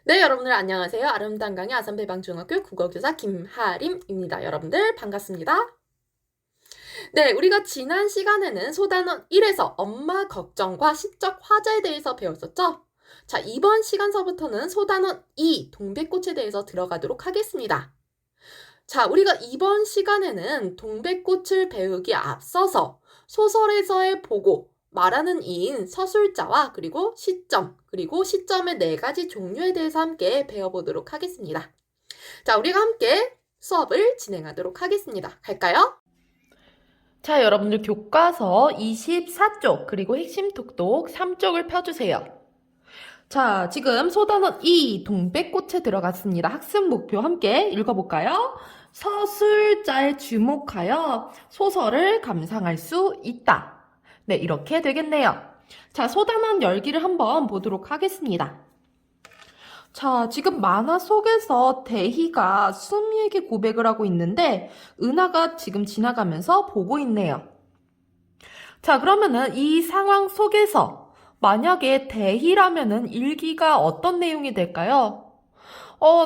네, 여러분들 안녕하세요. 아름다운 강의 아산배방중학교 국어교사 김하림입니다. 여러분들 반갑습니다. 네, 우리가 지난 시간에는 소단원 1에서 엄마 걱정과 시적 화자에 대해서 배웠었죠? 자, 이번 시간서부터는 소단원 2, 동백꽃에 대해서 들어가도록 하겠습니다. 자, 우리가 이번 시간에는 동백꽃을 배우기에 앞서서 소설에서의 보고, 말하는 이인, 서술자와 그리고 시점, 그리고 시점의 4가지 종류에 대해서 함께 배워보도록 하겠습니다. 자, 우리가 함께 수업을 진행하도록 하겠습니다. 갈까요? 자, 여러분들 교과서 24쪽 그리고 핵심 톡톡 3쪽을 펴주세요. 자, 지금 소단원 2 동백꽃에 들어갔습니다. 학습 목표 함께 읽어볼까요? 서술자에 주목하여 소설을 감상할 수 있다. 네, 이렇게 되겠네요. 자, 소단원 열기를 한번 보도록 하겠습니다. 자, 지금 만화 속에서 대희가 수미에게 고백을 하고 있는데 은하가 지금 지나가면서 보고 있네요. 자, 그러면은 이 상황 속에서 만약에 대희라면은 일기가 어떤 내용이 될까요?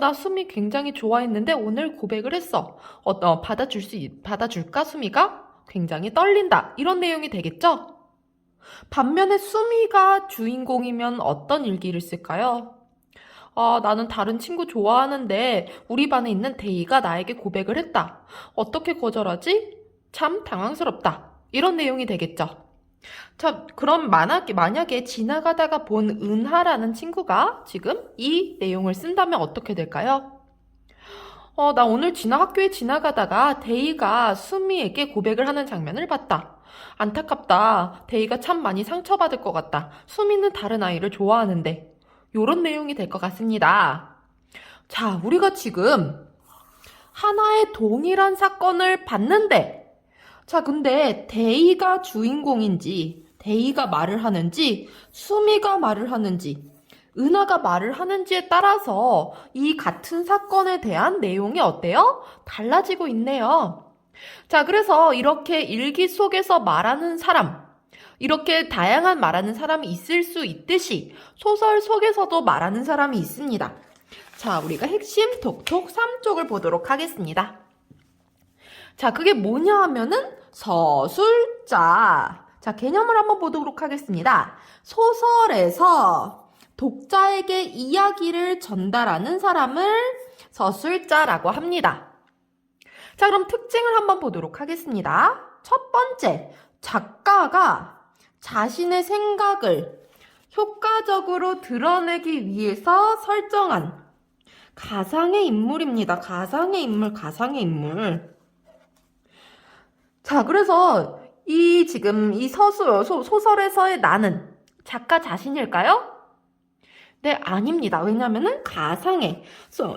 나 수미 굉장히 좋아했는데 오늘 고백을 했어. 받아줄까, 수미가? 굉장히 떨린다. 이런 내용이 되겠죠? 반면에 수미가 주인공이면 어떤 일기를 쓸까요? 나는 다른 친구 좋아하는데 우리 반에 있는 대희가 나에게 고백을 했다. 어떻게 거절하지? 참 당황스럽다. 이런 내용이 되겠죠. 자, 그럼 만약에 지나가다가 본 은하라는 친구가 지금 이 내용을 쓴다면 어떻게 될까요? 나 오늘 학교에 지나가다가 대희가 수미에게 고백을 하는 장면을 봤다. 안타깝다. 대희가 참 많이 상처받을 것 같다. 수미는 다른 아이를 좋아하는데. 요런 내용이 될 것 같습니다. 자, 우리가 지금 하나의 동일한 사건을 봤는데, 자, 근데 대희가 주인공인지, 대희가 말을 하는지, 수미가 말을 하는지, 은하가 말을 하는지에 따라서 이 같은 사건에 대한 내용이 어때요? 달라지고 있네요. 자, 그래서 이렇게 일기 속에서 말하는 사람, 이렇게 다양한 말하는 사람이 있을 수 있듯이 소설 속에서도 말하는 사람이 있습니다. 자, 우리가 핵심 톡톡 3쪽을 보도록 하겠습니다. 자, 그게 뭐냐 하면은 서술자. 자, 개념을 한번 보도록 하겠습니다. 소설에서 독자에게 이야기를 전달하는 사람을 서술자라고 합니다. 자, 그럼 특징을 한번 보도록 하겠습니다. 첫 번째, 작가가 자신의 생각을 효과적으로 드러내기 위해서 설정한 가상의 인물입니다. 가상의 인물. 자, 그래서 지금 이 소설에서의 나는 작가 자신일까요? 네, 아닙니다. 왜냐면은 가상의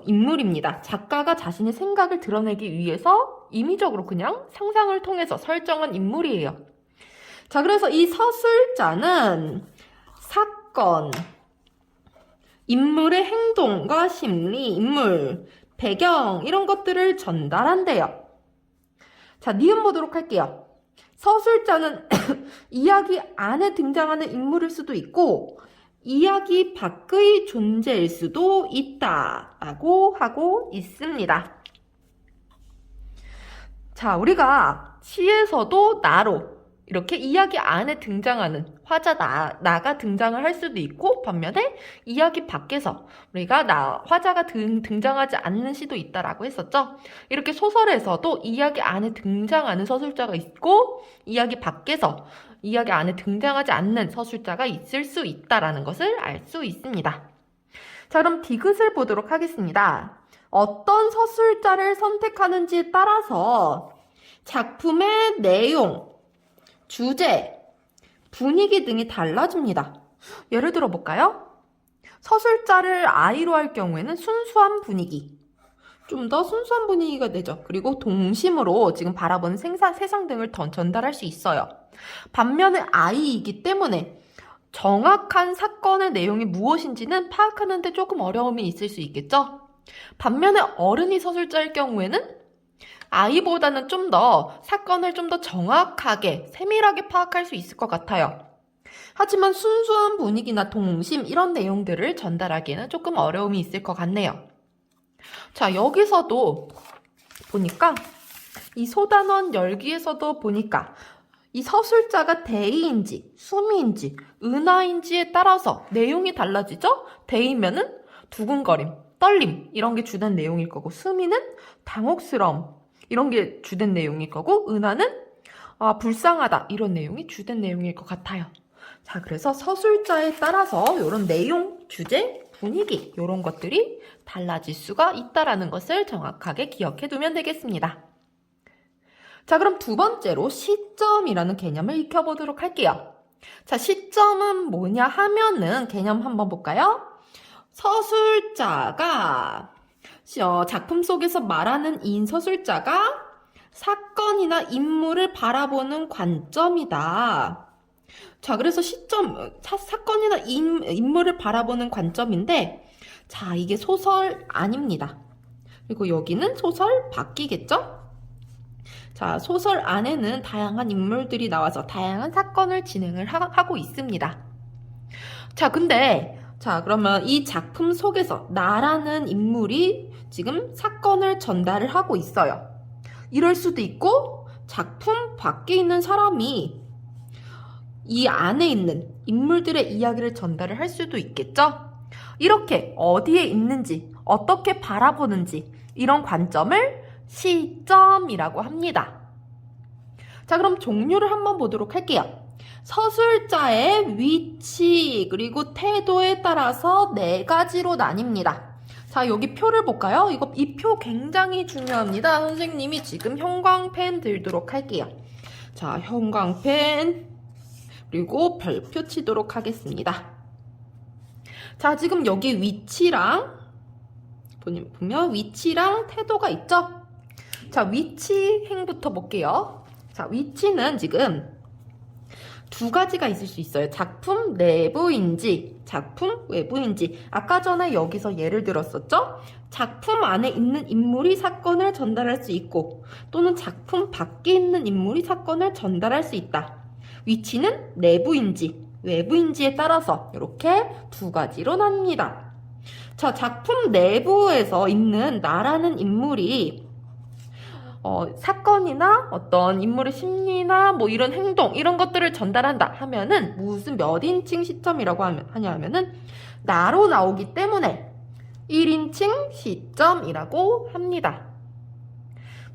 인물입니다. 작가가 자신의 생각을 드러내기 위해서 임의적으로 그냥 상상을 통해서 설정한 인물이에요. 자, 그래서 이 서술자는 사건, 인물의 행동과 심리, 인물, 배경 이런 것들을 전달한대요. 자, 니은 보도록 할게요. 서술자는 이야기 안에 등장하는 인물일 수도 있고 이야기 밖의 존재일 수도 있다라고 하고 있습니다. 자, 우리가 시에서도 나로 이렇게 이야기 안에 등장하는 화자 나가 등장을 할 수도 있고 반면에 이야기 밖에서 우리가 화자가 등장하지 않는 시도 있다라고 했었죠. 이렇게 소설에서도 이야기 안에 등장하는 서술자가 있고 이야기 밖에서 이야기 안에 등장하지 않는 서술자가 있을 수 있다라는 것을 알 수 있습니다. 자, 그럼 디귿을 보도록 하겠습니다. 어떤 서술자를 선택하는지에 따라서 작품의 내용, 주제, 분위기 등이 달라집니다. 예를 들어 볼까요? 서술자를 아이로 할 경우에는 순수한 분위기, 좀 더 순수한 분위기가 되죠. 그리고 동심으로 지금 바라보는 세상 등을 전달할 수 있어요. 반면에 아이이기 때문에 정확한 사건의 내용이 무엇인지는 파악하는 데 조금 어려움이 있을 수 있겠죠. 반면에 어른이 서술자일 경우에는 아이보다는 좀 더 사건을 좀 더 정확하게 세밀하게 파악할 수 있을 것 같아요. 하지만 순수한 분위기나 동심 이런 내용들을 전달하기에는 조금 어려움이 있을 것 같네요. 자, 여기서도 보니까 이 소단원 열기에서도 보니까 이 서술자가 대의인지 수미인지 은하인지에 따라서 내용이 달라지죠? 대의면은 두근거림, 떨림 이런 게 주된 내용일 거고, 수미는 당혹스러움 이런 게 주된 내용일 거고, 은하는 불쌍하다 이런 내용이 주된 내용일 것 같아요. 자, 그래서 서술자에 따라서 이런 내용, 주제, 분위기 이런 것들이 달라질 수가 있다라는 것을 정확하게 기억해 두면 되겠습니다. 자, 그럼 두 번째로 시점이라는 개념을 익혀보도록 할게요. 자, 시점은 뭐냐 하면은 개념 한번 볼까요? 서술자가 작품 속에서 말하는 인 서술자가 사건이나 인물을 바라보는 관점이다. 자, 그래서 시점, 사건이나 인물을 바라보는 관점인데, 자, 이게 소설 아닙니다. 그리고 여기는 소설 밖이겠죠? 자, 소설 안에는 다양한 인물들이 나와서 다양한 사건을 진행을 하고 있습니다. 자, 근데, 자, 그러면 이 작품 속에서 나라는 인물이 지금 사건을 전달을 하고 있어요. 이럴 수도 있고, 작품 밖에 있는 사람이 이 안에 있는 인물들의 이야기를 전달을 할 수도 있겠죠? 이렇게 어디에 있는지, 어떻게 바라보는지, 이런 관점을 시점이라고 합니다. 자, 그럼 종류를 한번 보도록 할게요. 서술자의 위치 그리고 태도에 따라서 4가지로 나뉩니다. 자, 여기 표를 볼까요? 이 표 굉장히 중요합니다. 선생님이 지금 형광펜 들도록 할게요. 자, 형광펜 그리고 별표 치도록 하겠습니다. 자, 지금 여기 위치랑 보면 위치랑 태도가 있죠? 자, 위치 행부터 볼게요. 자, 위치는 지금 2가지가 있을 수 있어요. 작품 내부인지 작품 외부인지. 아까 전에 여기서 예를 들었었죠? 작품 안에 있는 인물이 사건을 전달할 수 있고, 또는 작품 밖에 있는 인물이 사건을 전달할 수 있다. 위치는 내부인지 외부인지에 따라서 이렇게 2가지로 납니다. 자, 작품 내부에서 있는 나라는 인물이 사건이나 어떤 인물의 심리나 뭐 이런 행동 이런 것들을 전달한다 하면은 무슨 몇 인칭 시점이라고 하냐면은 나로 나오기 때문에 1인칭 시점이라고 합니다.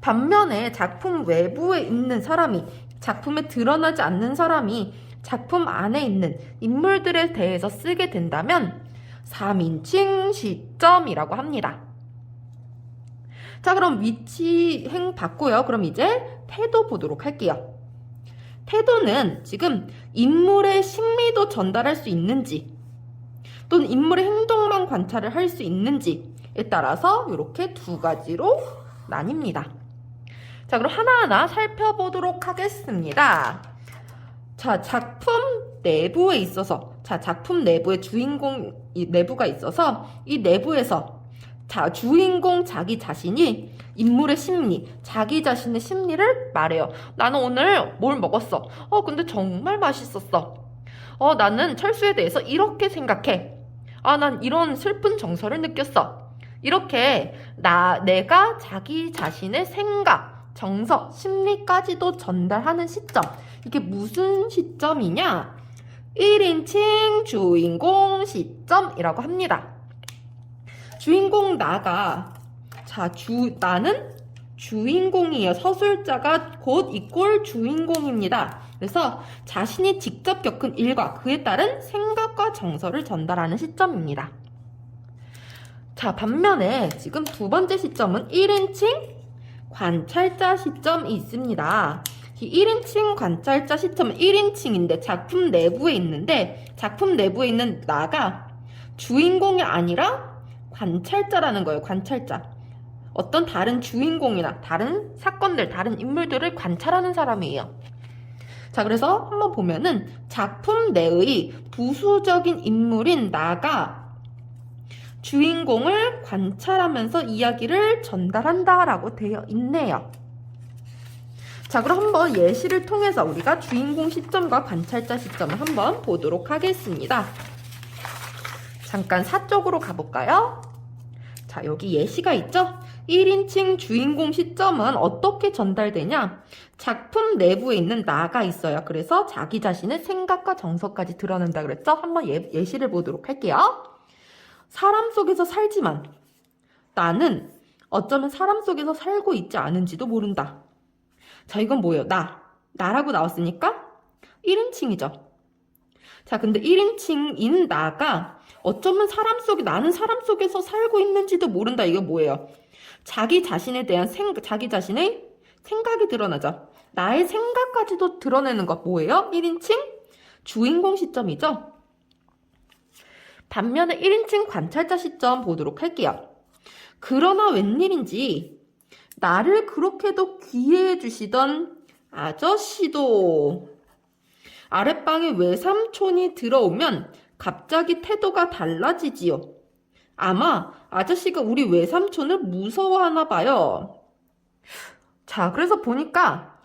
반면에 작품 외부에 있는 사람이, 작품에 드러나지 않는 사람이 작품 안에 있는 인물들에 대해서 쓰게 된다면 3인칭 시점이라고 합니다. 자, 그럼 위치 행 봤고요. 그럼 이제 태도 보도록 할게요. 태도는 지금 인물의 심리도 전달할 수 있는지, 또는 인물의 행동만 관찰을 할 수 있는지에 따라서 이렇게 2가지로 나뉩니다. 자, 그럼 하나하나 살펴보도록 하겠습니다. 자, 작품 내부에 있어서, 자, 작품 내부에 주인공 내부가 있어서 이 내부에서 자, 주인공 자기 자신이 인물의 심리, 자기 자신의 심리를 말해요. 나는 오늘 뭘 먹었어. 근데 정말 맛있었어. 나는 철수에 대해서 이렇게 생각해. 난 이런 슬픈 정서를 느꼈어. 이렇게 내가 자기 자신의 생각, 정서, 심리까지도 전달하는 시점. 이게 무슨 시점이냐? 1인칭 주인공 시점이라고 합니다. 주인공 나가, 자, 나는 주인공이에요. 서술자가 곧 이꼴 주인공입니다. 그래서 자신이 직접 겪은 일과 그에 따른 생각과 정서를 전달하는 시점입니다. 자, 반면에 지금 2번째 시점은 1인칭 관찰자 시점이 있습니다. 이 1인칭 관찰자 시점은 1인칭인데 작품 내부에 있는데, 작품 내부에 있는 나가 주인공이 아니라 관찰자라는 거예요. 관찰자. 어떤 다른 주인공이나 다른 사건들, 다른 인물들을 관찰하는 사람이에요. 자, 그래서 한번 보면은 작품 내의 부수적인 인물인 나가 주인공을 관찰하면서 이야기를 전달한다라고 되어 있네요. 자, 그럼 한번 예시를 통해서 우리가 주인공 시점과 관찰자 시점을 한번 보도록 하겠습니다. 잠깐 4쪽으로 가볼까요? 자, 여기 예시가 있죠? 1인칭 주인공 시점은 어떻게 전달되냐? 작품 내부에 있는 나가 있어요. 그래서 자기 자신의 생각과 정서까지 드러낸다 그랬죠? 한번 예시를 보도록 할게요. 사람 속에서 살지만 나는 어쩌면 사람 속에서 살고 있지 않은지도 모른다. 자, 이건 뭐예요? 나라고 나왔으니까 1인칭이죠. 자, 근데 1인칭인 나가 어쩌면 나는 사람 속에서 살고 있는지도 모른다. 이거 뭐예요? 자기 자신에 대한 자기 자신의 생각이 드러나죠. 나의 생각까지도 드러내는 것 뭐예요? 1인칭 주인공 시점이죠. 반면에 1인칭 관찰자 시점 보도록 할게요. 그러나 웬일인지 나를 그렇게도 귀해해 주시던 아저씨도 아랫방에 외삼촌이 들어오면 갑자기 태도가 달라지지요. 아마 아저씨가 우리 외삼촌을 무서워하나 봐요. 자, 그래서 보니까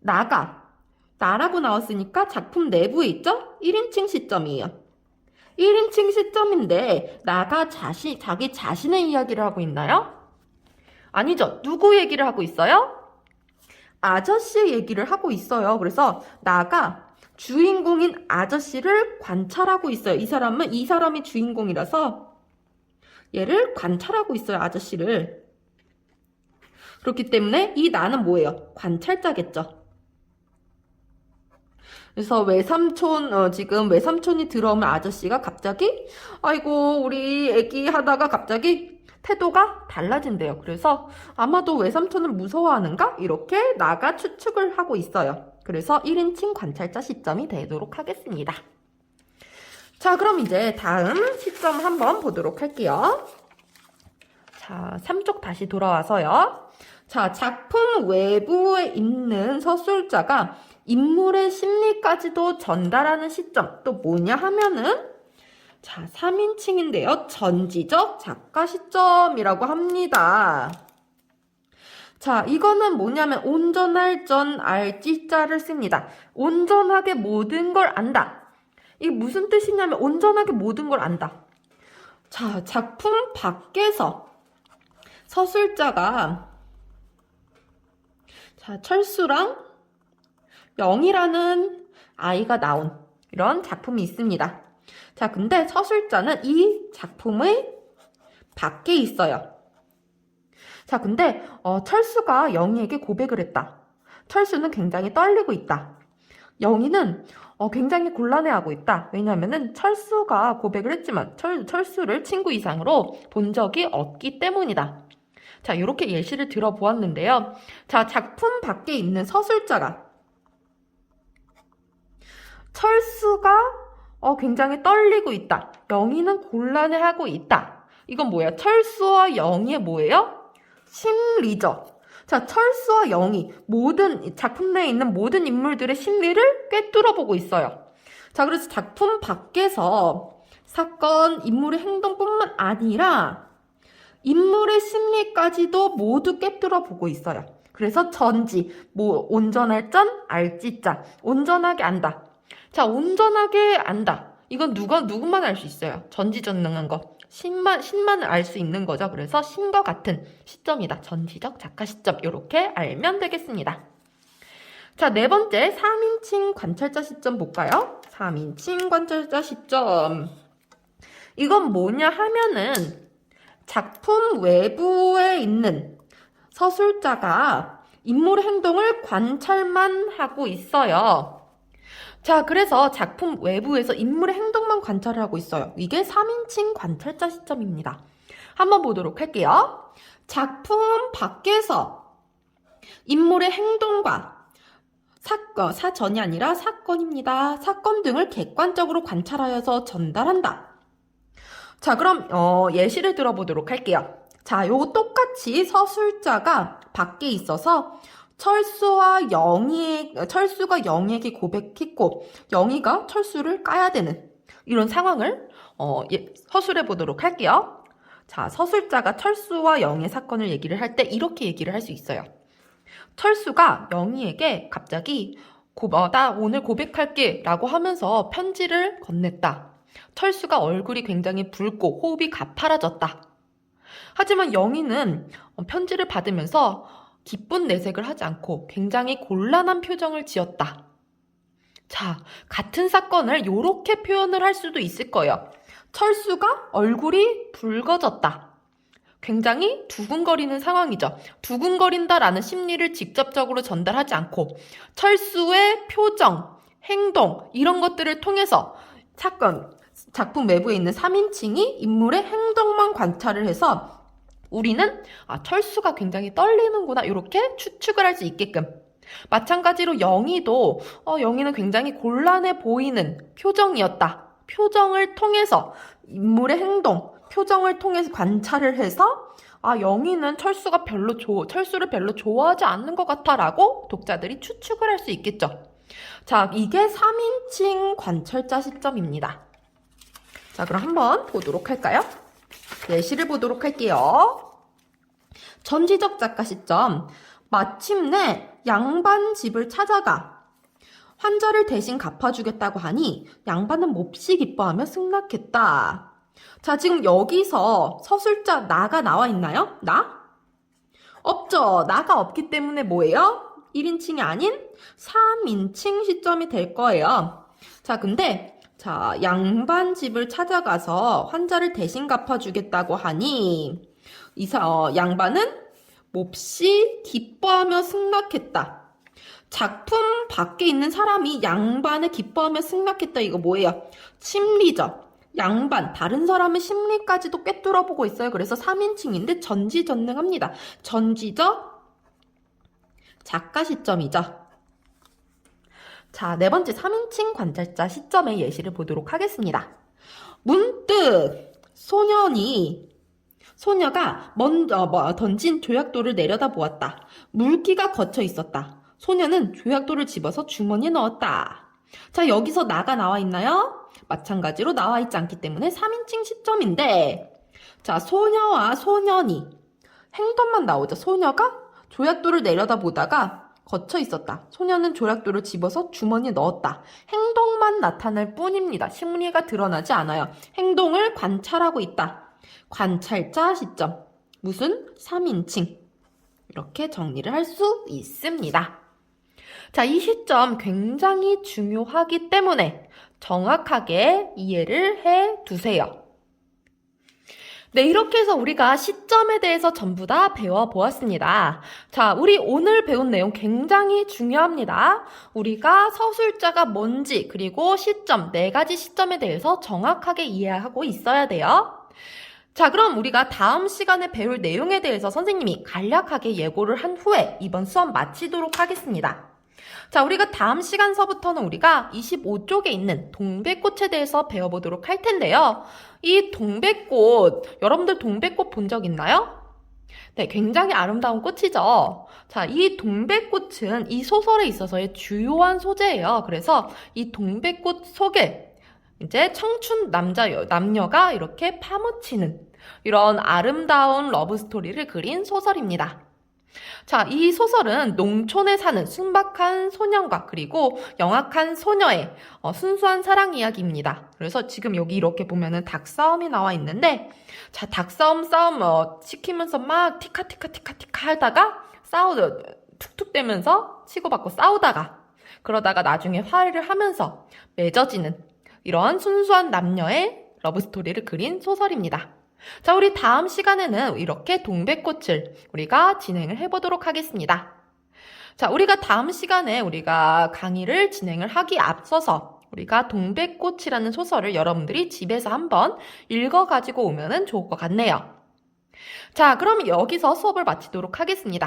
나라고 나왔으니까 작품 내부에 있죠? 1인칭 시점이에요. 1인칭 시점인데 나가 자기 자신의 이야기를 하고 있나요? 아니죠. 누구 얘기를 하고 있어요? 아저씨의 얘기를 하고 있어요. 그래서 나가 주인공인 아저씨를 관찰하고 있어요. 이 사람이 주인공이라서 얘를 관찰하고 있어요. 아저씨를. 그렇기 때문에 이 나는 뭐예요? 관찰자겠죠. 그래서 지금 외삼촌이 들어오면 아저씨가 갑자기 아이고 우리 애기 하다가 갑자기 태도가 달라진대요. 그래서 아마도 외삼촌을 무서워하는가? 이렇게 나가 추측을 하고 있어요. 그래서 1인칭 관찰자 시점이 되도록 하겠습니다. 자, 그럼 이제 다음 시점 한번 보도록 할게요. 자, 3쪽 다시 돌아와서요. 자, 작품 외부에 있는 서술자가 인물의 심리까지도 전달하는 시점 또 뭐냐 하면은 자, 3인칭인데요. 전지적 작가 시점이라고 합니다. 자, 이거는 뭐냐면 온전할 전 알지자를 씁니다. 온전하게 모든 걸 안다. 이게 무슨 뜻이냐면 온전하게 모든 걸 안다. 자, 작품 밖에서 서술자가 자, 철수랑 영이라는 아이가 나온 이런 작품이 있습니다. 자, 근데 서술자는 이 작품의 밖에 있어요. 자, 근데 철수가 영희에게 고백을 했다. 철수는 굉장히 떨리고 있다. 영희는 굉장히 곤란해하고 있다. 왜냐하면은 철수가 고백을 했지만 철수를 친구 이상으로 본 적이 없기 때문이다. 자, 이렇게 예시를 들어보았는데요. 자, 작품 밖에 있는 서술자가 철수가 굉장히 떨리고 있다. 영희는 곤란해하고 있다. 이건 뭐야? 철수와 영희의 뭐예요? 심리죠. 자, 철수와 영희, 작품 내에 있는 모든 인물들의 심리를 꿰뚫어보고 있어요. 자, 그래서 작품 밖에서 사건, 인물의 행동뿐만 아니라 인물의 심리까지도 모두 꿰뚫어보고 있어요. 그래서 온전할 전, 알지자, 온전하게 안다. 자, 온전하게 안다. 이건 누구만 알 수 있어요. 전지전능한 거. 신만 알 수 있는 거죠. 그래서 신과 같은 시점이다. 전지적 작가 시점. 이렇게 알면 되겠습니다. 자, 네 번째 3인칭 관찰자 시점 볼까요? 3인칭 관찰자 시점. 이건 뭐냐 하면은 작품 외부에 있는 서술자가 인물의 행동을 관찰만 하고 있어요. 자, 그래서 작품 외부에서 인물의 행동만 관찰을 하고 있어요. 이게 3인칭 관찰자 시점입니다. 한번 보도록 할게요. 작품 밖에서 인물의 행동과 사전이 아니라 사건입니다. 사건 등을 객관적으로 관찰하여서 전달한다. 자, 그럼 예시를 들어보도록 할게요. 자, 요거 똑같이 서술자가 밖에 있어서 철수가 영희에게 고백했고 영희가 철수를 까야 되는 이런 상황을 서술해 보도록 할게요. 자, 서술자가 철수와 영희의 사건을 얘기를 할 때 이렇게 얘기를 할 수 있어요. 철수가 영희에게 갑자기 나 오늘 고백할게 라고 하면서 편지를 건넸다. 철수가 얼굴이 굉장히 붉고 호흡이 가파라졌다. 하지만 영희는 편지를 받으면서 기쁜 내색을 하지 않고 굉장히 곤란한 표정을 지었다. 자, 같은 사건을 이렇게 표현을 할 수도 있을 거예요. 철수가 얼굴이 붉어졌다. 굉장히 두근거리는 상황이죠. 두근거린다라는 심리를 직접적으로 전달하지 않고 철수의 표정, 행동 이런 것들을 통해서 작품 외부에 있는 3인칭이 인물의 행동만 관찰을 해서 우리는 철수가 굉장히 떨리는구나 이렇게 추측을 할 수 있게끔. 마찬가지로 영희도 영희는 굉장히 곤란해 보이는 표정이었다. 표정을 통해서 인물의 행동, 표정을 통해서 관찰을 해서 영희는 철수를 별로 좋아하지 않는 것 같아 라고 독자들이 추측을 할 수 있겠죠. 자, 이게 3인칭 관찰자 시점입니다. 자, 그럼 한번 보도록 할까요? 예시를 보도록 할게요. 전지적 작가 시점. 마침내 양반 집을 찾아가 환자를 대신 갚아주겠다고 하니 양반은 몹시 기뻐하며 승낙했다. 자, 지금 여기서 서술자 나가 나와 있나요? 나? 없죠. 나가 없기 때문에 뭐예요? 1인칭이 아닌 3인칭 시점이 될 거예요. 자, 근데 양반 집을 찾아가서 환자를 대신 갚아주겠다고 하니 양반은 몹시 기뻐하며 승낙했다. 작품 밖에 있는 사람이 양반을 기뻐하며 승낙했다. 이거 뭐예요? 심리죠. 양반, 다른 사람의 심리까지도 꿰뚫어보고 있어요. 그래서 3인칭인데 전지전능합니다. 전지적 작가 시점이죠. 자, 네 번째 3인칭 관찰자 시점의 예시를 보도록 하겠습니다. 문득 소녀가 먼저 던진 조약돌을 내려다보았다. 물기가 거쳐 있었다. 소녀는 조약돌을 집어서 주머니에 넣었다. 자, 여기서 나가 나와 있나요? 마찬가지로 나와 있지 않기 때문에 3인칭 시점인데, 자, 소녀와 소년이 행동만 나오죠. 소녀가 조약돌을 내려다보다가 거쳐 있었다. 소녀는 조약돌을 집어서 주머니에 넣었다. 행동만 나타날 뿐입니다. 심리가 드러나지 않아요. 행동을 관찰하고 있다. 관찰자 시점. 무슨 3인칭. 이렇게 정리를 할 수 있습니다. 자, 이 시점 굉장히 중요하기 때문에 정확하게 이해를 해 두세요. 네, 이렇게 해서 우리가 시점에 대해서 전부 다 배워보았습니다. 자, 우리 오늘 배운 내용 굉장히 중요합니다. 우리가 서술자가 뭔지 그리고 시점, 4가지 시점에 대해서 정확하게 이해하고 있어야 돼요. 자, 그럼 우리가 다음 시간에 배울 내용에 대해서 선생님이 간략하게 예고를 한 후에 이번 수업 마치도록 하겠습니다. 자, 우리가 다음 시간서부터는 우리가 25쪽에 있는 동백꽃에 대해서 배워보도록 할 텐데요. 이 동백꽃, 여러분들 동백꽃 본 적 있나요? 네, 굉장히 아름다운 꽃이죠. 자, 이 동백꽃은 이 소설에 있어서의 주요한 소재예요. 그래서 이 동백꽃 속에 이제 청춘 남녀가 이렇게 파묻히는 이런 아름다운 러브스토리를 그린 소설입니다. 자, 이 소설은 농촌에 사는 순박한 소년과 그리고 영악한 소녀의 순수한 사랑 이야기입니다. 그래서 지금 여기 이렇게 보면은 닭싸움이 나와 있는데, 자, 닭싸움 시키면서 막 티카티카 하다가 툭툭대면서 치고받고 싸우다가, 그러다가 나중에 화해를 하면서 맺어지는 이런 순수한 남녀의 러브스토리를 그린 소설입니다. 자, 우리 다음 시간에는 이렇게 동백꽃을 우리가 진행을 해보도록 하겠습니다. 자, 우리가 다음 시간에 우리가 강의를 진행을 하기 앞서서 우리가 동백꽃이라는 소설을 여러분들이 집에서 한번 읽어가지고 오면 좋을 것 같네요. 자, 그럼 여기서 수업을 마치도록 하겠습니다.